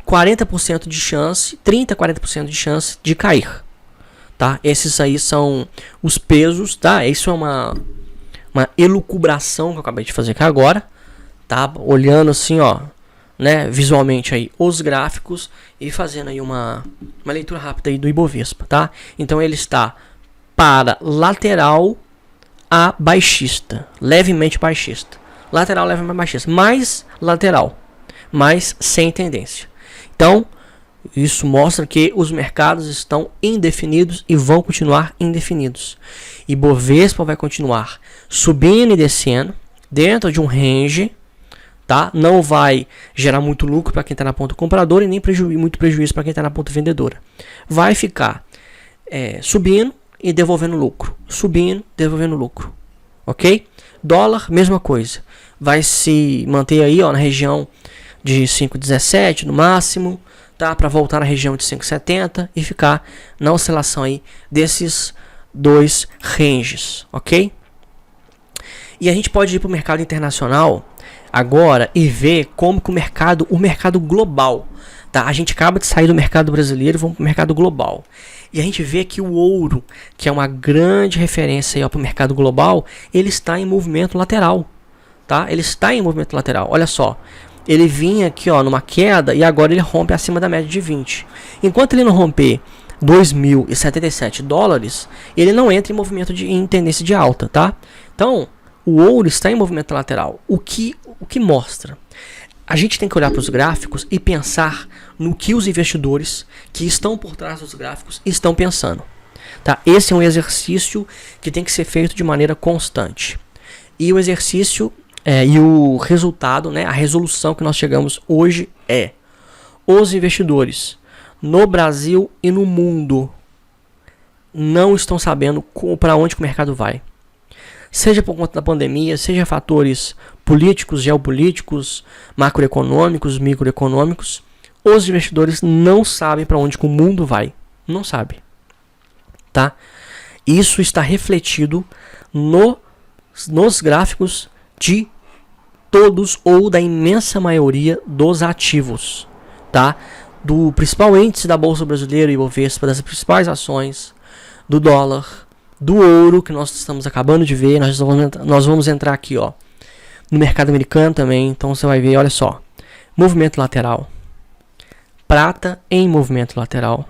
40% de chance, 30-40% de chance de cair, tá? Esses aí são os pesos, tá? Isso é uma elucubração que eu acabei de fazer aqui agora, tá? Olhando assim, ó, né, visualmente aí os gráficos e fazendo aí uma leitura rápida aí do Ibovespa, tá? Então ele está para lateral a baixista, levemente baixista, lateral levemente baixista, mais lateral, mas sem tendência. Então isso mostra que os mercados estão indefinidos e vão continuar indefinidos. Ibovespa vai continuar subindo e descendo dentro de um range, tá? Não vai gerar muito lucro para quem está na ponta compradora e nem muito prejuízo para quem está na ponta vendedora. Vai ficar subindo e devolvendo lucro, subindo, devolvendo lucro, ok? Dólar, mesma coisa, vai se manter aí, ó, na região de 5,17 no máximo, tá? Para voltar na região de 5,70 e ficar na oscilação aí desses dois ranges, ok? E a gente pode ir para o mercado internacional agora e ver como que o mercado global Tá? A gente acaba de sair do mercado brasileiro e vamos para o mercado global. E a gente vê que o ouro, que é uma grande referência para o mercado global, ele está em movimento lateral. Tá? Ele está em movimento lateral. Olha só. Ele vinha aqui numa queda e agora ele rompe acima da média de 20. Enquanto ele não romper 2.077 dólares, ele não entra em movimento em tendência de alta. Tá? Então, o ouro está em movimento lateral. O que mostra? A gente tem que olhar para os gráficos e pensar no que os investidores que estão por trás dos gráficos estão pensando. Tá? Esse é um exercício que tem que ser feito de maneira constante. E o exercício e o resultado, né, a resolução que nós chegamos hoje é: os investidores no Brasil e no mundo não estão sabendo para onde o mercado vai. Seja por conta da pandemia, seja fatores políticos, geopolíticos, macroeconômicos, microeconômicos, os investidores não sabem para onde o mundo vai. Não sabem. Tá? Isso está refletido nos gráficos de todos ou da imensa maioria dos ativos. Tá? Do principal índice da Bolsa Brasileira, Ibovespa, das principais ações, do dólar, do ouro, que nós estamos acabando de ver. Nós vamos entrar aqui no mercado americano também. Então você vai ver, olha só, movimento lateral, prata em movimento lateral.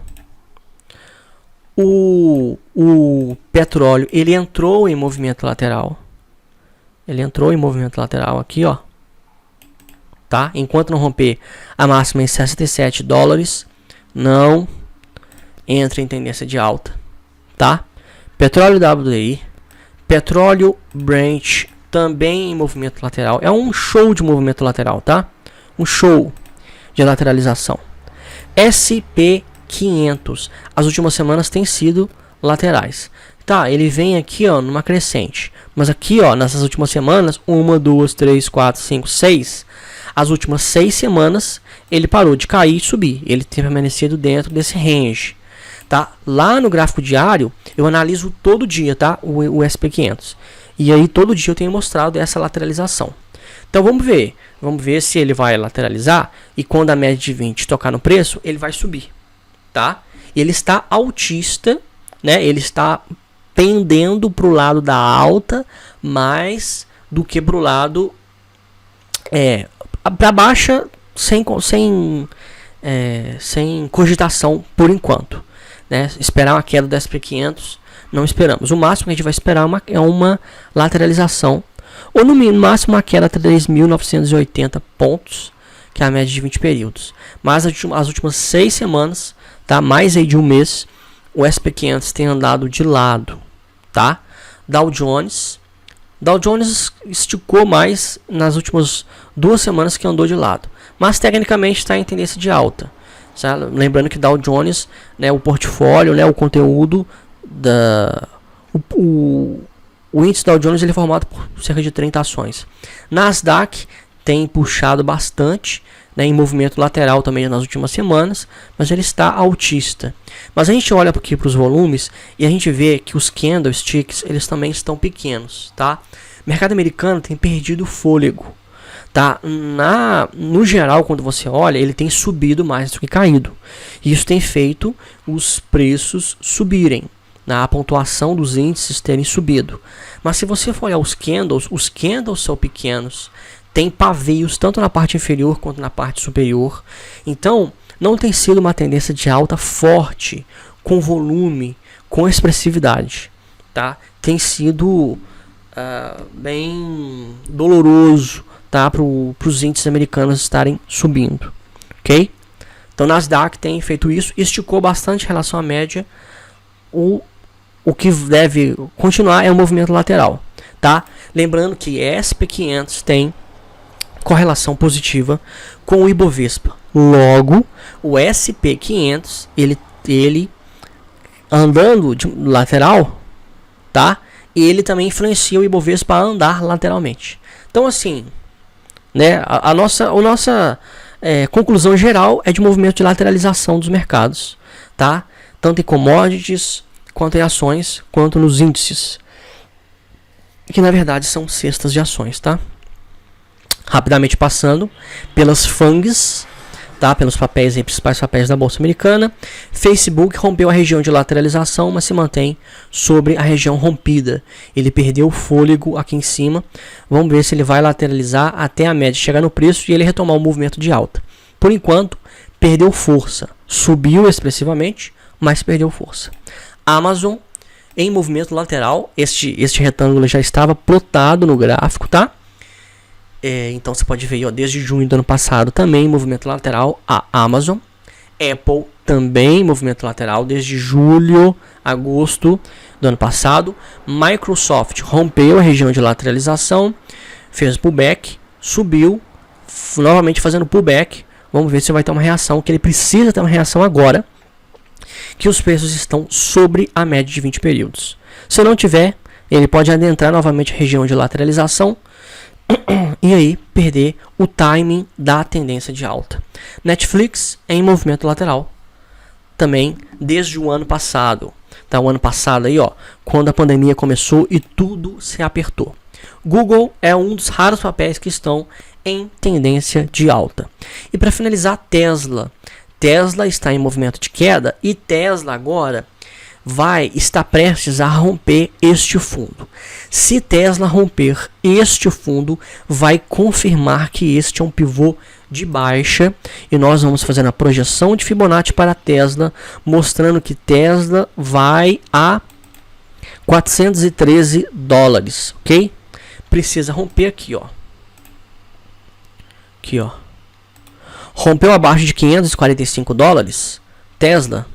O petróleo, ele entrou em movimento lateral. Ele entrou em movimento lateral aqui, tá? Enquanto não romper a máxima em 67 dólares, não entra em tendência de alta, tá? Petróleo WTI, petróleo Brent também em movimento lateral. É um show de movimento lateral, tá? Um show de lateralização. SP500, as últimas semanas têm sido laterais. Tá, ele vem aqui numa crescente. Mas aqui nessas últimas semanas, 1, 2, 3, 4, 5, 6. As últimas 6 semanas ele parou de cair e subir. Ele tem permanecido dentro desse range. Tá? Lá no gráfico diário eu analiso todo dia, tá? o SP500. E aí todo dia eu tenho mostrado essa lateralização. Então vamos ver se ele vai lateralizar e quando a média de 20 tocar no preço, ele vai subir, tá? Ele está altista, né? Ele está pendendo para o lado da alta mais do que para o lado para baixa sem cogitação por enquanto. Né? Esperar uma queda do SP500, não esperamos. O máximo que a gente vai esperar é uma lateralização, ou no máximo uma queda de 3.980 pontos, que é a média de 20 períodos. Mas as últimas 6 semanas, tá? Mais aí de um mês, o SP500 tem andado de lado. Tá? Dow Jones esticou mais nas últimas 2 semanas que andou de lado. Mas tecnicamente está em tendência de alta. Sabe? Lembrando que Dow Jones, né, o portfólio, né, o conteúdo o índice Dow Jones ele é formado por cerca de 30 ações. Nasdaq tem puxado bastante, né, em movimento lateral também nas últimas semanas, mas ele está altista. Mas a gente olha aqui para os volumes e a gente vê que os candlesticks eles também estão pequenos, tá? O mercado americano tem perdido fôlego. Tá? No geral, quando você olha, ele tem subido mais do que caído. Isso tem feito os preços subirem, a pontuação dos índices terem subido. Mas se você for olhar os candles são pequenos, tem paveios tanto na parte inferior quanto na parte superior. Então, não tem sido uma tendência de alta forte, com volume, com expressividade. Tá? Tem sido bem doloroso, tá, para os índices americanos estarem subindo, ok? Então, Nasdaq tem feito isso, esticou bastante em relação à média. O que deve continuar é o movimento lateral, tá? Lembrando que SP500 tem correlação positiva com o Ibovespa. Logo, o SP500 ele andando de lateral, tá? Ele também influencia o Ibovespa a andar lateralmente. Então, assim, né, a nossa conclusão geral é de movimento de lateralização dos mercados, tá? Tanto em commodities, quanto em ações, quanto nos índices, que na verdade são cestas de ações, tá? Rapidamente passando pelas FANGs, tá? Pelos papéis aí, principais papéis da Bolsa Americana. Facebook rompeu a região de lateralização, mas se mantém sobre a região rompida. Ele perdeu o fôlego aqui em cima. Vamos ver se ele vai lateralizar até a média chegar no preço e ele retomar o movimento de alta. Por enquanto, perdeu força. Subiu expressivamente, mas perdeu força. Amazon em movimento lateral. Este retângulo já estava plotado no gráfico, tá? Então você pode ver aí, ó, desde junho do ano passado também em movimento lateral a Amazon. Apple também em movimento lateral desde julho, agosto do ano passado. Microsoft rompeu a região de lateralização, fez pullback, subiu, novamente fazendo pullback. Vamos ver se vai ter uma reação, que ele precisa ter uma reação agora, que os preços estão sobre a média de 20 períodos. Se não tiver, ele pode adentrar novamente a região de lateralização e aí perder o timing da tendência de alta. Netflix em movimento lateral também desde o ano passado. Tá, o ano passado aí, ó, quando a pandemia começou e tudo se apertou. Google é um dos raros papéis que estão em tendência de alta. E para finalizar, Tesla está em movimento de queda e Tesla agora está prestes a romper este fundo. Se Tesla romper este fundo, vai confirmar que este é um pivô de baixa e nós vamos fazer a projeção de Fibonacci para Tesla, mostrando que Tesla vai a 413 dólares, ok? Precisa romper aqui, ó. Aqui, ó. Rompeu abaixo de 545 dólares, Tesla.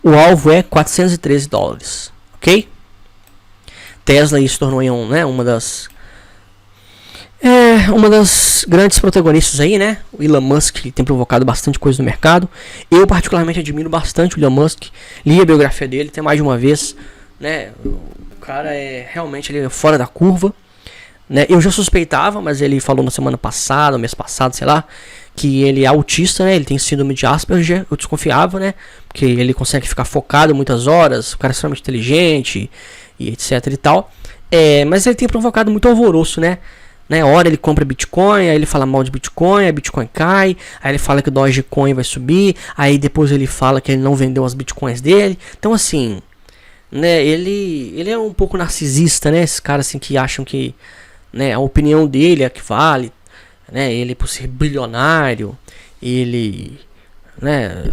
O alvo é 413 dólares, ok? Tesla se tornou uma das grandes protagonistas aí, né? O Elon Musk tem provocado bastante coisa no mercado. Eu particularmente admiro bastante o Elon Musk. Li a biografia dele até mais de uma vez, né? O cara ele é fora da curva, né? Eu já suspeitava, mas ele falou na semana passada, mês passado, sei lá, que ele é autista, né? Ele tem síndrome de Asperger. Eu desconfiava, né? Porque ele consegue ficar focado muitas horas. O cara é extremamente inteligente e etc e tal. Mas ele tem provocado muito alvoroço, né? Hora ele compra Bitcoin, aí ele fala mal de Bitcoin, aí Bitcoin cai, aí ele fala que o Dogecoin vai subir, aí depois ele fala que ele não vendeu as Bitcoins dele. Então assim, né? Ele é um pouco narcisista, né? Esses caras assim que acham que, né, a opinião dele é a que vale, né? Ele, por ser bilionário, ele, né,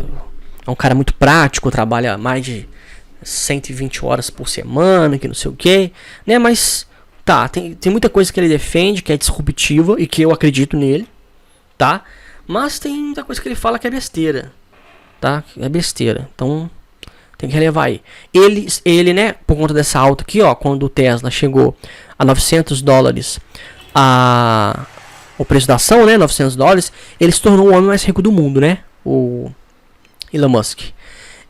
é um cara muito prático, trabalha mais de 120 horas por semana, que não sei o que, né? Mas tá, tem muita coisa que ele defende que é disruptiva e que eu acredito nele, tá? Mas tem muita coisa que ele fala que é besteira, tá? É besteira, então tem que relevar aí. Ele, né, por conta dessa alta aqui, ó, quando o Tesla chegou a 900 dólares o preço da ação, né, 900 dólares, ele se tornou o homem mais rico do mundo, né, o Elon Musk.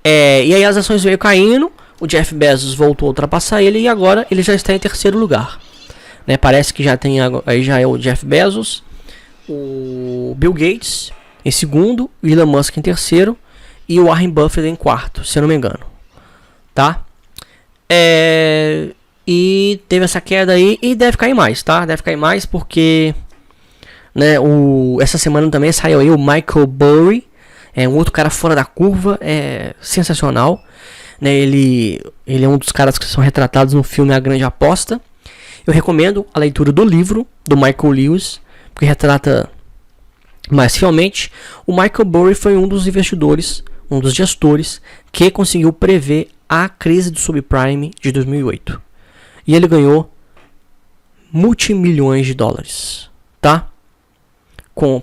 E aí as ações veio caindo, o Jeff Bezos voltou a ultrapassar ele e agora ele já está em terceiro lugar, né? Parece que aí já é o Jeff Bezos, o Bill Gates em segundo, o Elon Musk em terceiro e o Warren Buffett em quarto, se eu não me engano, tá? E teve essa queda aí e deve cair mais, tá? Deve cair mais porque, né, essa semana também saiu aí o Michael Burry, um outro cara fora da curva, sensacional, né? Ele é um dos caras que são retratados no filme A Grande Aposta. Eu recomendo a leitura do livro do Michael Lewis, porque retrata mais fielmente. O Michael Burry foi um dos investidores, um dos gestores que conseguiu prever a crise do subprime de 2008. E ele ganhou multimilhões de dólares, tá?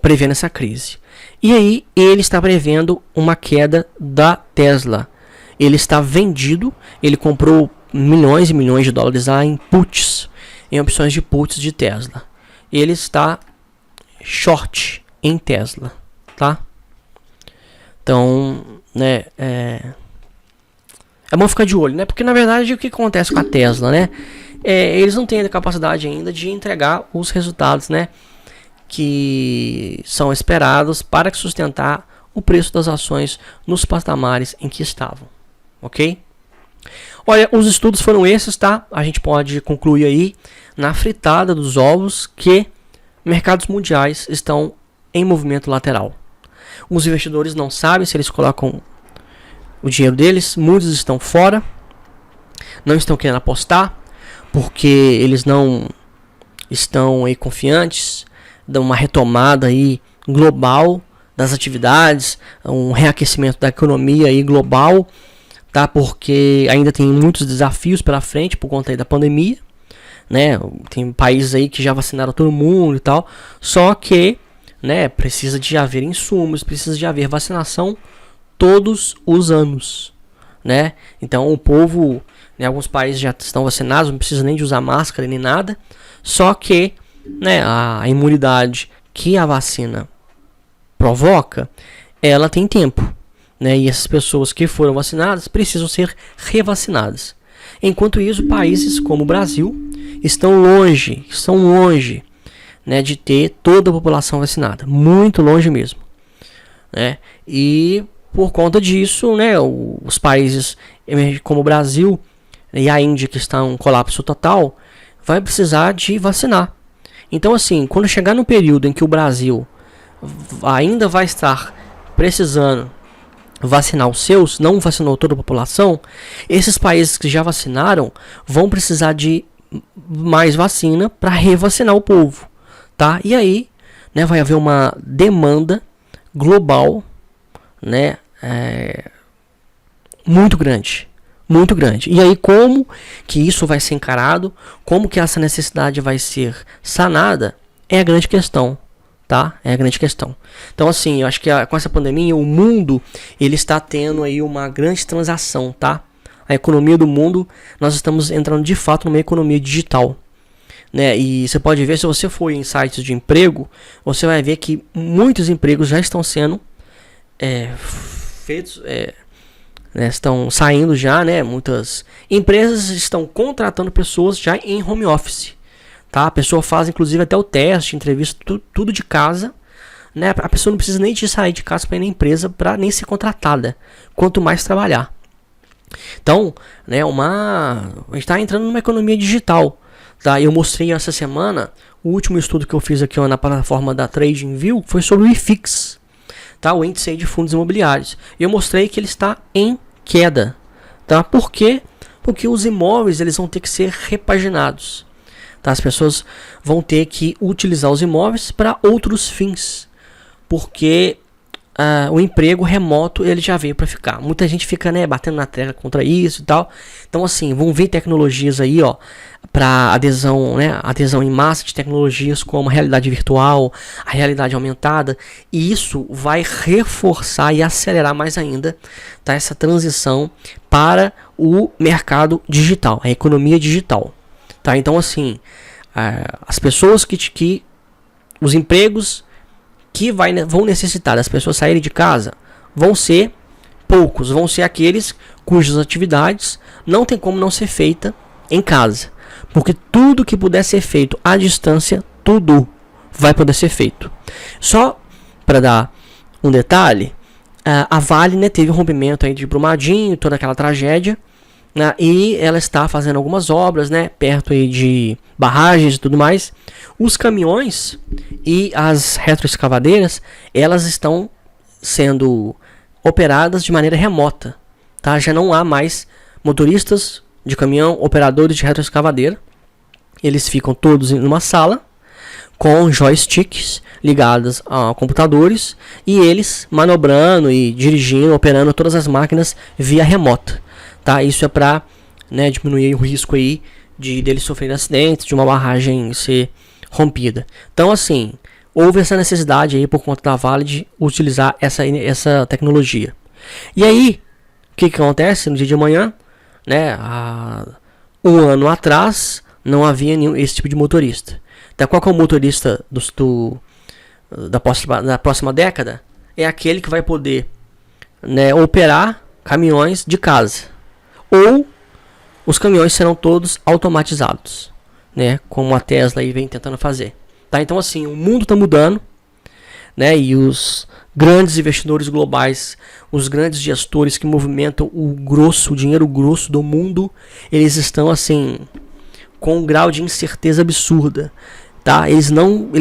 Prevendo essa crise. E aí ele está prevendo uma queda da Tesla. Ele está vendido, ele comprou milhões e milhões de dólares em puts, em opções de puts de Tesla. Ele está short em Tesla, tá? Então, né, é bom ficar de olho, né? Porque na verdade o que acontece com a Tesla, né? Eles não têm a capacidade ainda de entregar os resultados, né, que são esperados para sustentar o preço das ações nos patamares em que estavam, ok? Olha, os estudos foram esses, tá? A gente pode concluir aí na fritada dos ovos que mercados mundiais estão em movimento lateral. Os investidores não sabem se eles colocam o dinheiro deles, muitos estão fora, não estão querendo apostar, porque eles não estão aí confiantes de uma retomada aí global das atividades, um reaquecimento da economia aí global, tá? Porque ainda tem muitos desafios pela frente por conta aí da pandemia, né? Tem países aí que já vacinaram todo mundo e tal, só que, né, precisa de haver insumos, precisa de haver vacinação todos os anos, né? Então o povo, né, alguns países já estão vacinados, não precisa nem de usar máscara nem nada, só que, né, a imunidade que a vacina provoca, ela tem tempo, né? E essas pessoas que foram vacinadas precisam ser revacinadas. Enquanto isso, países como o Brasil estão longe, né, de ter toda a população vacinada, muito longe mesmo, né? E por conta disso, né, os países como o Brasil e a Índia, que estão em colapso total, vai precisar de vacinar. Então, assim, quando chegar no período em que o Brasil ainda vai estar precisando vacinar os seus, não vacinou toda a população, esses países que já vacinaram vão precisar de mais vacina para revacinar o povo, tá? E aí, né, vai haver uma demanda global, né, muito grande. E aí, como que isso vai ser encarado, como que essa necessidade vai ser sanada, é a grande questão, tá? É a grande questão. Então, assim, eu acho que com essa pandemia, o mundo, ele está tendo aí uma grande transação, tá? A economia do mundo, nós estamos entrando de fato numa economia digital, né? E você pode ver, se você for em sites de emprego, você vai ver que muitos empregos já estão sendo feitos, né, estão saindo já, né? Muitas empresas estão contratando pessoas já em home office, tá? A pessoa faz inclusive até o teste, entrevista, tudo de casa, né? A pessoa não precisa nem de sair de casa para ir na empresa para nem ser contratada, quanto mais trabalhar. Então, né, a gente está entrando numa economia digital, tá? Eu mostrei essa semana o último estudo que eu fiz aqui na plataforma da TradingView foi sobre o IFIX, tá? O índice aí de fundos imobiliários. E eu mostrei que ele está em queda, tá? Por quê? Porque os imóveis eles vão ter que ser repaginados, tá? As pessoas vão ter que utilizar os imóveis para outros fins, porque o emprego remoto ele já veio para ficar. Muita gente fica, né, batendo na tecla contra isso e tal. Então, assim, vão vir tecnologias aí, ó, para adesão, né, adesão em massa de tecnologias como a realidade virtual, a realidade aumentada, e isso vai reforçar e acelerar mais ainda, tá, essa transição para o mercado digital, a economia digital, tá? Então, assim, as pessoas que os empregos que vão necessitar das pessoas saírem de casa vão ser poucos, vão ser aqueles cujas atividades não tem como não ser feita em casa, porque tudo que puder ser feito à distância, tudo vai poder ser feito. Só para dar um detalhe, a Vale, né, teve um rompimento aí de Brumadinho, toda aquela tragédia, né, e ela está fazendo algumas obras, né, perto aí de barragens e tudo mais. Os caminhões e as retroescavadeiras, elas estão sendo operadas de maneira remota, tá? Já não há mais motoristas de caminhão, operadores de retroescavadeira. Eles ficam todos em uma sala com joysticks ligados a computadores e eles manobrando e dirigindo, operando todas as máquinas via remota, tá? Isso é para, né, diminuir o risco aí de deles sofrerem acidentes, de uma barragem ser rompida. Então, assim, houve essa necessidade aí por conta da Vale de utilizar essa tecnologia. E aí, o que acontece no dia de amanhã? Né, há um ano atrás não havia esse tipo de motorista. Então, qual que é o motorista da próxima década? É aquele que vai poder, né, operar caminhões de casa. Ou os caminhões serão todos automatizados, né, como a Tesla aí vem tentando fazer. Tá? Então, assim, o mundo está mudando, né, e os grandes investidores globais, os grandes gestores que movimentam o dinheiro grosso do mundo, eles estão, assim, com um grau de incerteza absurda. tá? Eles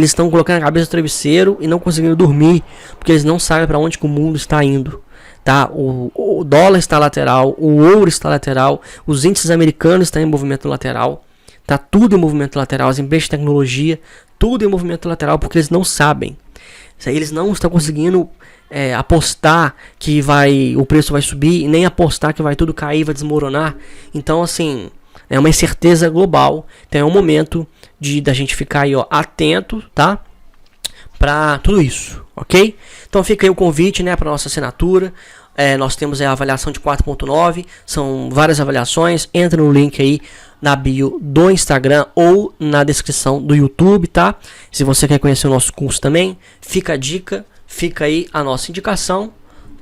estão colocando a cabeça no travesseiro e não conseguindo dormir, porque eles não sabem para onde que o mundo está indo, tá? O dólar está lateral, o ouro está lateral, os índices americanos estão em movimento lateral, tá tudo em movimento lateral, as empresas de tecnologia, tudo em movimento lateral, porque eles não sabem. Eles não estão conseguindo apostar que o preço vai subir, e nem apostar que vai tudo cair, vai desmoronar. Então, assim, é uma incerteza global. Então é um momento da gente ficar aí, ó, atento, tá? Para tudo isso, ok? Então fica aí o convite, né, para nossa assinatura. Nós temos a avaliação de 4.9, são várias avaliações. Entra no link aí na bio do Instagram ou na descrição do YouTube, tá? Se você quer conhecer o nosso curso também, fica a dica, fica aí a nossa indicação,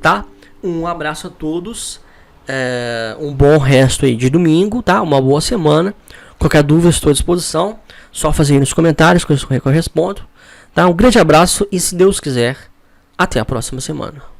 tá? Um abraço a todos, um bom resto aí de domingo, tá? Uma boa semana. Qualquer dúvida, estou à disposição. Só fazer aí nos comentários que eu respondo. Tá? Um grande abraço e, se Deus quiser, até a próxima semana.